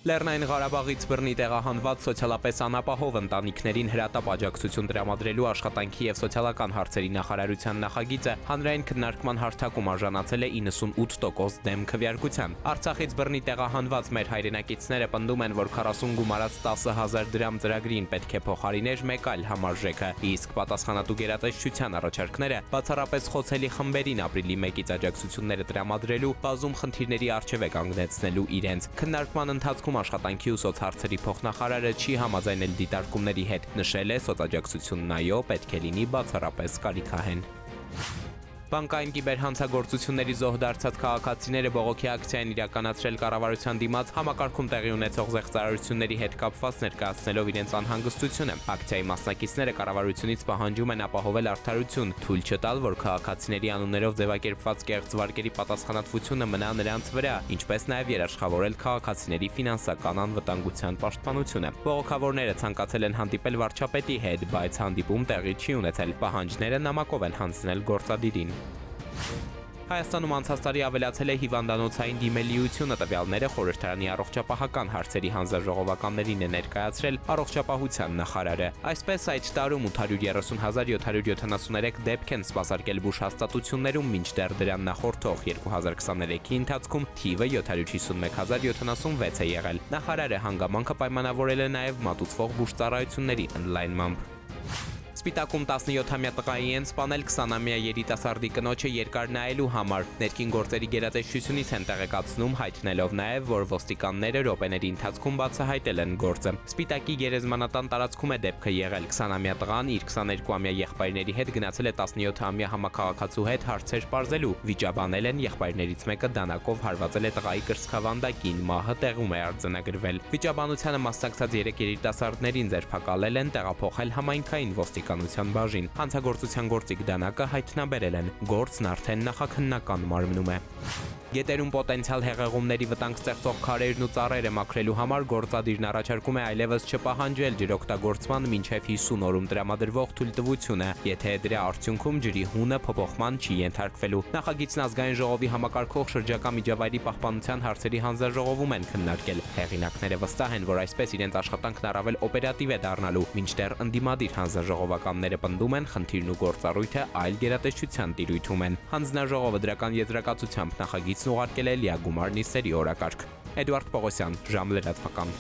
Լեռնային Ղարաբաղից բռնի տեղահանված սոցիալապես անապահով ընտանիքներին հրատապ աջակցություն տրամադրելու աշխատանքի և սոցիալական հարցերի նախարարության նախագիծը հանրային քննարկման հարթակում արժանացել է 98% դեմ քվեարկության։ Արցախից բռնի տեղահանված մեր հայրենակիցները պնդում են, որ 40 գումարած 10,000 դրամ ծրագրին պետք է փոխարիներ մեկ այլ համարժեքը, իսկ պատասխանատու գերատեսչության առաջարկները բացառապես խոցելի խմբերին ապրիլի 1-ից աջակցությունները տրամադրելու բազում խնդիրների առջև է կանգնեցնելու իրենց։ Քննարկման ընթացքում աշխատանքի ու սոցհարցերի փոխնախարարը չի համաձայնել դիտարկումների հետ, նշել է սոցաջակցությունն այո պետք է լինի բացառապես կարիքահեն։ Բանկային կիբերհանցագործությունների զոհ դարձած քաղաքացիները բողոքի ակցիա են իրականացրել կառավարության դիմաց համակարգում տեղի ունեցող զեղծարարությունների հետ կապված ներկայացնելով իրենց անհանգստությունը։ Ակցիայի մասնակիցները կառավարությունից պահանջում են ապահովել արդարություն, թույլ չտալ, որ քաղաքացիների անուններով ձևակերպված կեղծ վարկերի պատասխանատվությունը մնա նրանց վրա, ինչպես նաև երաշխավորել քաղաքացիների ֆինանսական անվտանգության պաշտպանությունը։ Բողոքավորները ցանկացել են հանդիպել վարչապետի հետ, բայց հանդիպում տեղի չի ունեցել։ Պահանջները նամակով են հանձնել գործադիրին։ Հայաստանում անցած տարի ավելացել է հիվանդանոցային դիմելիությունը, տվյալները խորհրդարանի առողջապահական հարցերի հանձնաժողովականներին է ներկայացրել առողջապահության նախարարը։ Այսպես այդ տարում 830,773 դեպք են սպասարկել բուժ հաստատություններում, մինչդեռ դրան նախորդող 2023-ի ընթացքում թիվը 751,076 է եղել։ Նախարարը հանգամանքը պայմանավորել է նաև մատուցվող բուժծառայությունների ընդլայնմամբ։ Սպիտակում 17-ամյա տղայի են սպանել 20-ամյա երիտասարդի կնոջը երկար նայելու համար։ Ներքին գործերի գերատեսչությունից են տեղեկացնում, հայտնելով նաև, որ ոստիկանները րոպեների ընթացքում բացահայտել են գործը։ Սպիտակի գերեզմանատան տարածքում է դեպքը եղել։ 20-ամյա տղան իր 22-ամյա եղբայրների հետ գնացել է 17-ամյա համակարգացու հետ հարցեր պարզելու։ Վիճաբանել են, եղբայրներից մեկը դանակով հարվածել է տղայի կրծքավանդակին, մահը տեղում է արձանագրվել։ Վիճաբանությանը մասնակցած 3 երիտասարդներին ձերբակալել են, տեղափոխել համայնքային ոստիկանության բաժին։ Հանցագործության գործիք դանակը հայտնաբերել են։ Գործն արդեն նախաքննական մարմնում է։ Գետերում պոտենցիալ հեղեղումների վտանգ ստեղծող քարերն ու ծառերը մաքրելու համար գործադիրն առաջարկում է այլևս չպահանջել ջրօգտագործման մինչև 50 օրում տրամադրվող թույլտվությունը, եթե դրա արդյունքում ջրի հունը փոփոխման չի ենթարկվելու։ Նախագիծն ազգային ժողովի համակարգող շրջակա միջավայրի պահպանության հարցերի հանձնաժողովում են քննարկել։ Հեղինակները վստահ են, որ այսպես իրենց աշխատանքն առավել օպերատիվ է դառնալու, մինչդեռ ընդդիմադիր հանձնաժողովականները պնդում են խնդիրն ու գործառույթը այլ գերատեսչության տիրույթում են։ Հանձնաժողովը դրական եզրակացությամբ նախագիծն ուղարկել է լիագումար նիստերի օրակարգ։ Էդուարդ Պողոսյան, ժամ լրատվական։